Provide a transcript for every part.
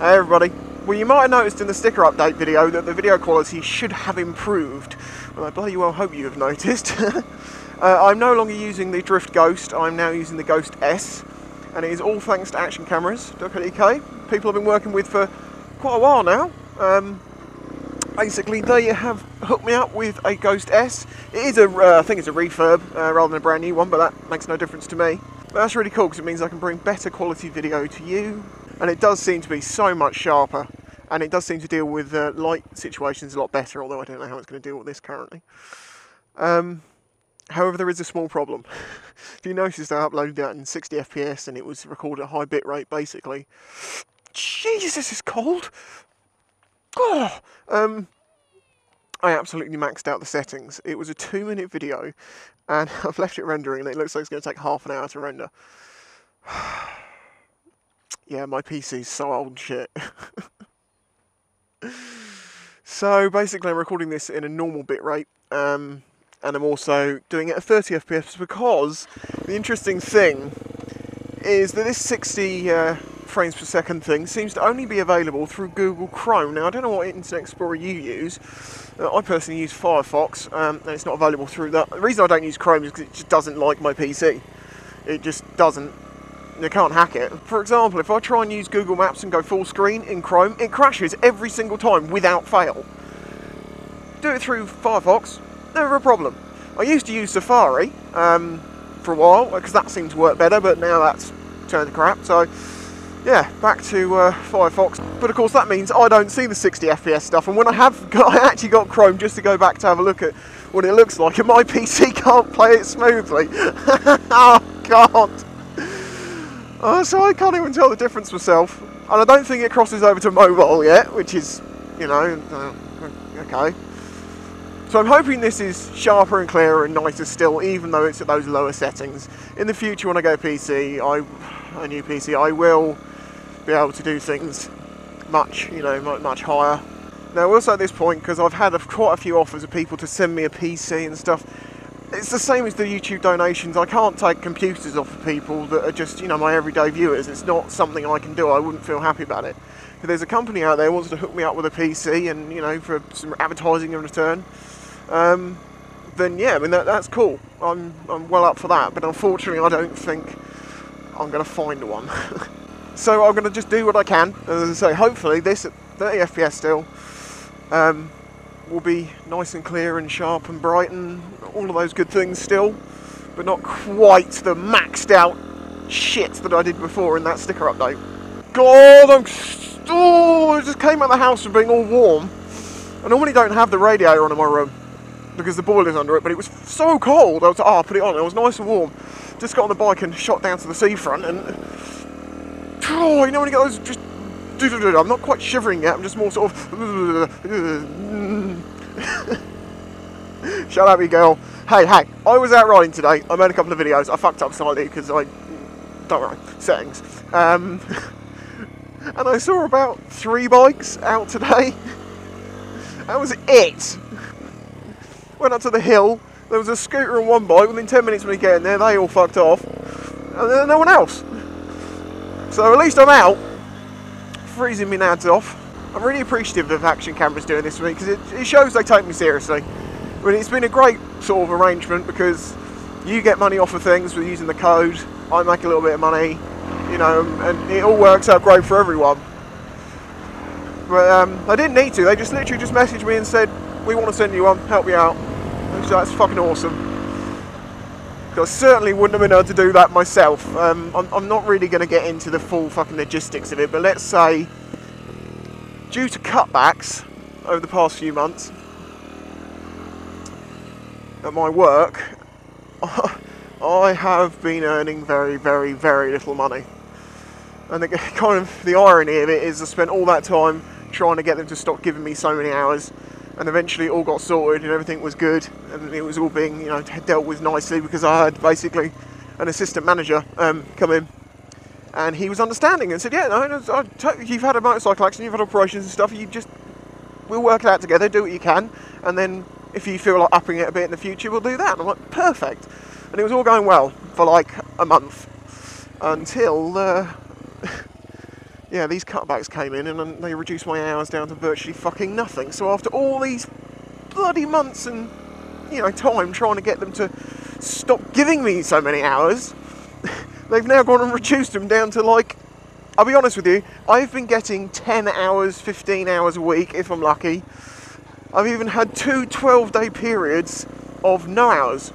Hey everybody. Well, you might have noticed in the sticker update video that the video quality should have improved. Well, I bloody well hope you have noticed. I'm no longer using the Drift Ghost, I'm now using the Ghost S, and it is all thanks to actioncameras.co.uk. People I've been working with for quite a while now. Basically, they have hooked me up with a Ghost S. It is I think it's a refurb rather than a brand new one, but that makes no difference to me. But that's really cool because it means I can bring better quality video to you. And it does seem to be so much sharper, and it does seem to deal with light situations a lot better, although I don't know how it's going to deal with this currently. However, there is a small problem. If you noticed, I uploaded that in 60 FPS and it was recorded at high bit rate, basically. Jesus, this is cold! Oh. I absolutely maxed out the settings. It was a 2-minute video, and I've left it rendering, and it looks like it's going to take half an hour to render. Yeah, my PC's so old and shit. So basically I'm recording this in a normal bitrate, and I'm also doing it at 30 FPS because the interesting thing is that this 60 frames per second thing seems to only be available through Google Chrome. Now I don't know what Internet Explorer you use. I personally use Firefox, and it's not available through that. The reason I don't use Chrome is because it just doesn't like my PC. It just doesn't. You can't hack it. For example, if I try and use Google Maps and go full screen in Chrome, it crashes every single time without fail. Do it through Firefox, never a problem. I used to use Safari for a while because that seemed to work better, but now that's turned to crap. So yeah, back to Firefox. But of course that means I don't see the 60 FPS stuff, and when I actually got Chrome just to go back to have a look at what it looks like, and my PC can't play it smoothly. Oh God. So I can't even tell the difference myself, and I don't think it crosses over to mobile yet, which is, you know, okay. So I'm hoping this is sharper and clearer and nicer still, even though it's at those lower settings. In the future, when I get a PC, a new PC, I will be able to do things much higher. Now, also at this point, because I've had quite a few offers of people to send me a PC and stuff. It's the same as the YouTube donations. I can't take computers off of people that are just, you know, my everyday viewers. It's not something I can do. I wouldn't feel happy about it. If there's a company out there who wants to hook me up with a PC and, you know, for some advertising in return, then yeah, I mean, that's cool. I'm well up for that. But unfortunately, I don't think I'm going to find one. So I'm going to just do what I can. As I say, hopefully this at 30 FPS still will be nice and clear and sharp and bright and all of those good things still, but not quite the maxed out shit that I did before in that sticker update. God, I just came out of the house from being all warm. I normally don't have the radiator on in my room because the boiler's under it, but it was so cold. I was like, oh, I'll put it on. It was nice and warm. Just got on the bike and shot down to the seafront, and you know when you get those just. I'm not quite shivering yet. I'm just more sort of. Shut up, you girl. Hey, I was out riding today. I made a couple of videos. I fucked up slightly because don't worry, settings. And I saw about 3 bikes out today. That was it. Went up to the hill. There was a scooter and 1 bike. Within 10 minutes when we get in there, they all fucked off. And then no one else. So at least I'm out. Freezing me nads off. I'm really appreciative of Action Cameras doing this for me because it shows they take me seriously. I mean, it's been a great sort of arrangement because you get money off of things with using the code, I make a little bit of money, you know, and it all works out great for everyone. But I didn't need to, they just literally just messaged me and said, we want to send you one, help you out. So that's fucking awesome. Because I certainly wouldn't have been able to do that myself. I'm not really going to get into the full fucking logistics of it, but let's say, due to cutbacks over the past few months at my work, I have been earning very, very, very little money. And the irony of it is I spent all that time trying to get them to stop giving me so many hours, and eventually it all got sorted and everything was good, and it was all being, you know, dealt with nicely because I had basically an assistant manager come in. And he was understanding and said, yeah, no, you've had a motorcycle accident, you've had operations and stuff, we'll work it out together, do what you can, and then if you feel like upping it a bit in the future, we'll do that. And I'm like, perfect. And it was all going well for like a month until yeah, these cutbacks came in and they reduced my hours down to virtually fucking nothing. So after all these bloody months and, you know, time trying to get them to stop giving me so many hours, they've now gone and reduced them down to, like, I'll be honest with you, I've been getting 10 hours, 15 hours a week if I'm lucky. I've even had 2 12-day periods of no hours.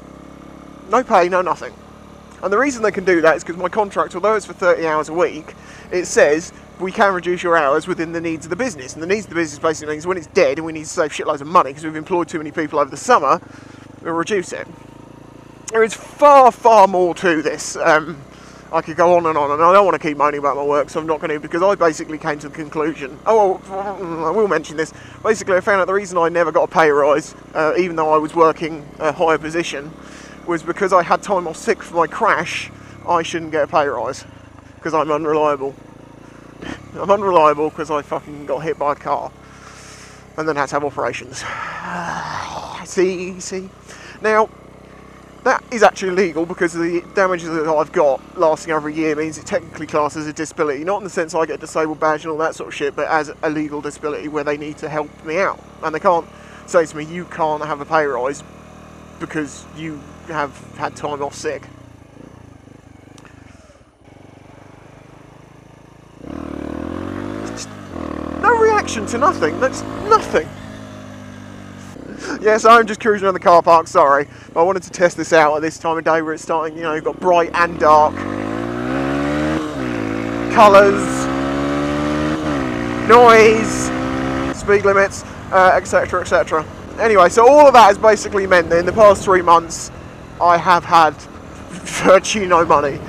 No pay, no nothing. And the reason they can do that is because my contract, although it's for 30 hours a week, it says we can reduce your hours within the needs of the business. And the needs of the business basically means when it's dead and we need to save shitloads of money because we've employed too many people over the summer, we'll reduce it. There is far, far more to this. I could go on, and I don't want to keep moaning about my work, so I'm not going to, because I basically came to the conclusion, oh, well, I will mention this, basically I found out the reason I never got a pay rise, even though I was working a higher position, was because I had time off sick for my crash. I shouldn't get a pay rise, because I'm unreliable. I'm unreliable because I fucking got hit by a car, and then had to have operations. See? Now, that is actually illegal because the damages that I've got lasting over a year means it technically classes as a disability. Not in the sense I get a disabled badge and all that sort of shit, but as a legal disability where they need to help me out. And they can't say to me, you can't have a pay rise because you have had time off sick. No reaction to nothing. That's nothing. Yes, I'm just cruising around the car park, sorry. But I wanted to test this out at this time of day where it's starting, you know, you've got bright and dark. Colours. Noise. Speed limits, etc, etc. Anyway, so all of that has basically meant that in the past 3 months, I have had virtually no money.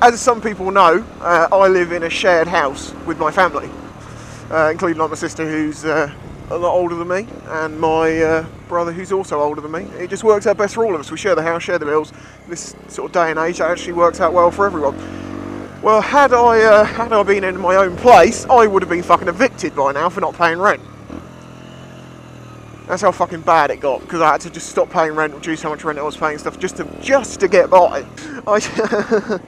As some people know, I live in a shared house with my family, including like my sister who's a lot older than me, and my brother who's also older than me. It just works out best for all of us. We share the house, share the bills. This sort of day and age, that actually works out well for everyone. Well, had I been in my own place, I would have been fucking evicted by now for not paying rent. That's how fucking bad it got, because I had to just stop paying rent, reduce how much rent I was paying and stuff, just to get by. I sound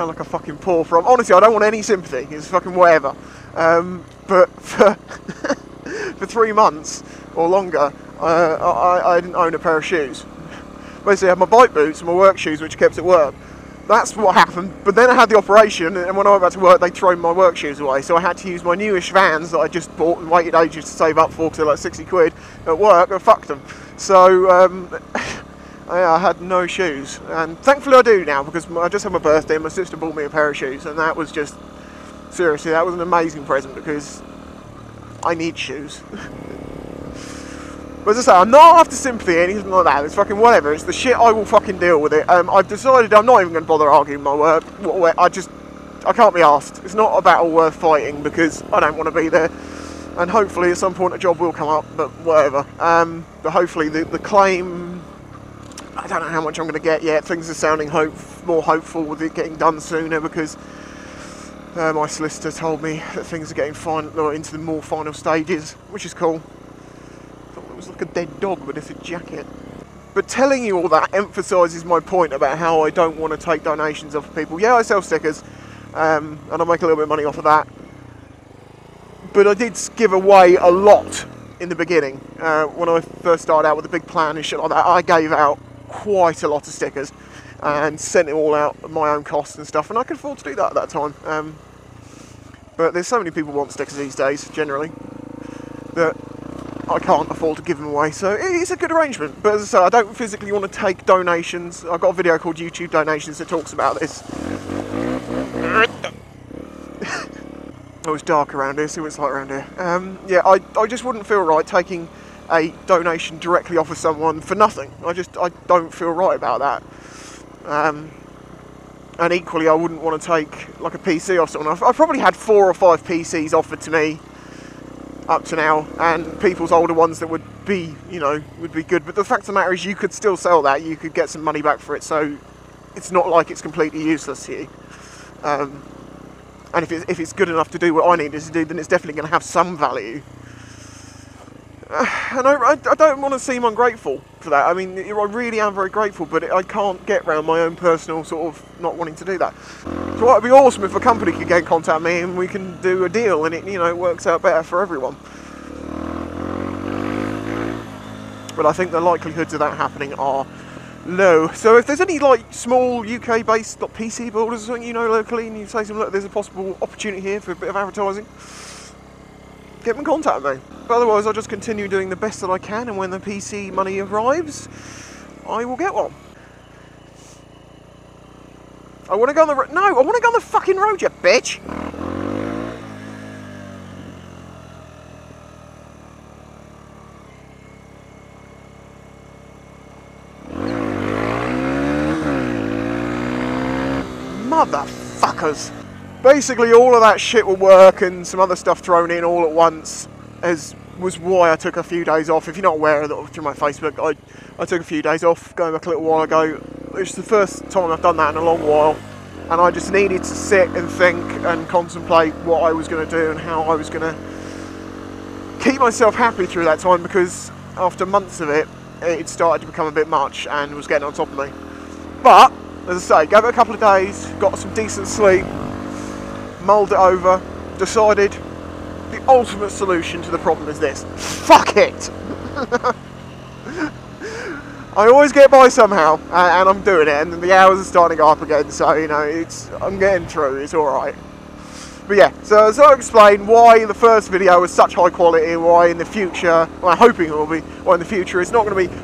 like a fuking poor from. Honestly, I don't want any sympathy. It's fucking whatever. But for 3 months or longer, I didn't own a pair of shoes. Basically, I had my bike boots and my work shoes, which I kept at work. That's what happened. But then I had the operation, and when I went back to work, they'd thrown my work shoes away. So I had to use my newish Vans that I just bought and waited ages to save up for, because they're like 60 quid at work. I fucked them. So I had no shoes, and thankfully I do now, because I just had my birthday and my sister bought me a pair of shoes, and that was just, seriously, that was an amazing present, because I need shoes. But as I say, I'm not after sympathy or anything like that. It's fucking whatever. It's the shit. I will fucking deal with it. I've decided I'm not even going to bother arguing my work. I can't be asked. It's not a battle worth fighting because I don't want to be there. And hopefully at some point a job will come up, but whatever. But hopefully the claim, I don't know how much I'm going to get yet. Things are sounding more hopeful with it getting done sooner, because my solicitor told me that things are getting into the more final stages, which is cool. It was like a dead dog, but it's a jacket. But telling you all that emphasises my point about how I don't want to take donations off people. Yeah, I sell stickers, and I make a little bit of money off of that. But I did give away a lot in the beginning. When I first started out with a big plan and shit like that, I gave out quite a lot of stickers and sent it all out at my own cost and stuff, and I could afford to do that at that time. But there's so many people who want stickers these days, generally, that I can't afford to give them away, so it's a good arrangement. But as I say, I don't physically want to take donations. I've got a video called YouTube Donations that talks about this. Oh, it's dark around here, see what it's like around here. Yeah, I just wouldn't feel right taking a donation directly off of someone for nothing. I don't feel right about that. And equally, I wouldn't want to take like a PC off someone. I've probably had 4 or 5 PCs offered to me up to now, and people's older ones that would be good. But the fact of the matter is, you could still sell that. You could get some money back for it. So it's not like it's completely useless to you. And if it's good enough to do what I need it to do, then it's definitely going to have some value. And I don't want to seem ungrateful for that. I mean, I really am very grateful, but I can't get around my own personal sort of not wanting to do that. So it'd be awesome if a company could get in contact with me and we can do a deal, and it, you know, it works out better for everyone. But I think the likelihoods of that happening are low. So if there's any like small UK-based PC builders or something you know locally, and you say to them, look, there's a possible opportunity here for a bit of advertising, get them in contact with me. But otherwise, I'll just continue doing the best that I can, and when the PC money arrives, I will get one. I want to go on the road. No, I want to go on the fucking road, you bitch! Motherfuckers! Basically, all of that shit will work, and some other stuff thrown in all at once, was why I took a few days off. If you're not aware of that, through my Facebook, I took a few days off, going back a little while ago. It's the first time I've done that in a long while, and I just needed to sit and think and contemplate what I was going to do and how I was going to keep myself happy through that time, because after months of it, it started to become a bit much and was getting on top of me. But, as I say, gave it a couple of days, got some decent sleep, mulled it over, decided the ultimate solution to the problem is this: fuck it! I always get by somehow, and I'm doing it, and the hours are starting to go up again, so, you know, I'm getting through, it's alright. But yeah, so I'll explain why the first video was such high quality, why in the future, well, I'm hoping it will be, why in the future it's not going to be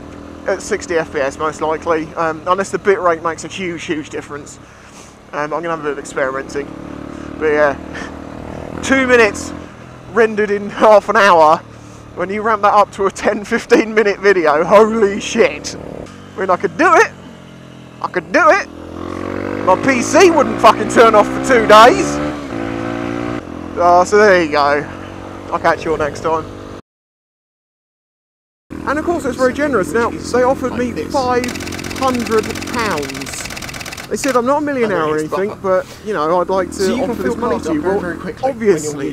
at 60 FPS most likely, unless the bitrate makes a huge difference. I'm going to have a bit of experimenting. But yeah, 2 minutes rendered in half an hour, when you ramp that up to a 10-15 minute video, holy shit. I mean, I could do it. My PC wouldn't fucking turn off for 2 days. So there you go. I'll catch you all next time. And of course it's very generous. Now, they offered me £500. They said I'm not a millionaire or anything, but, you know, I'd like to offer this money to you. Well, obviously,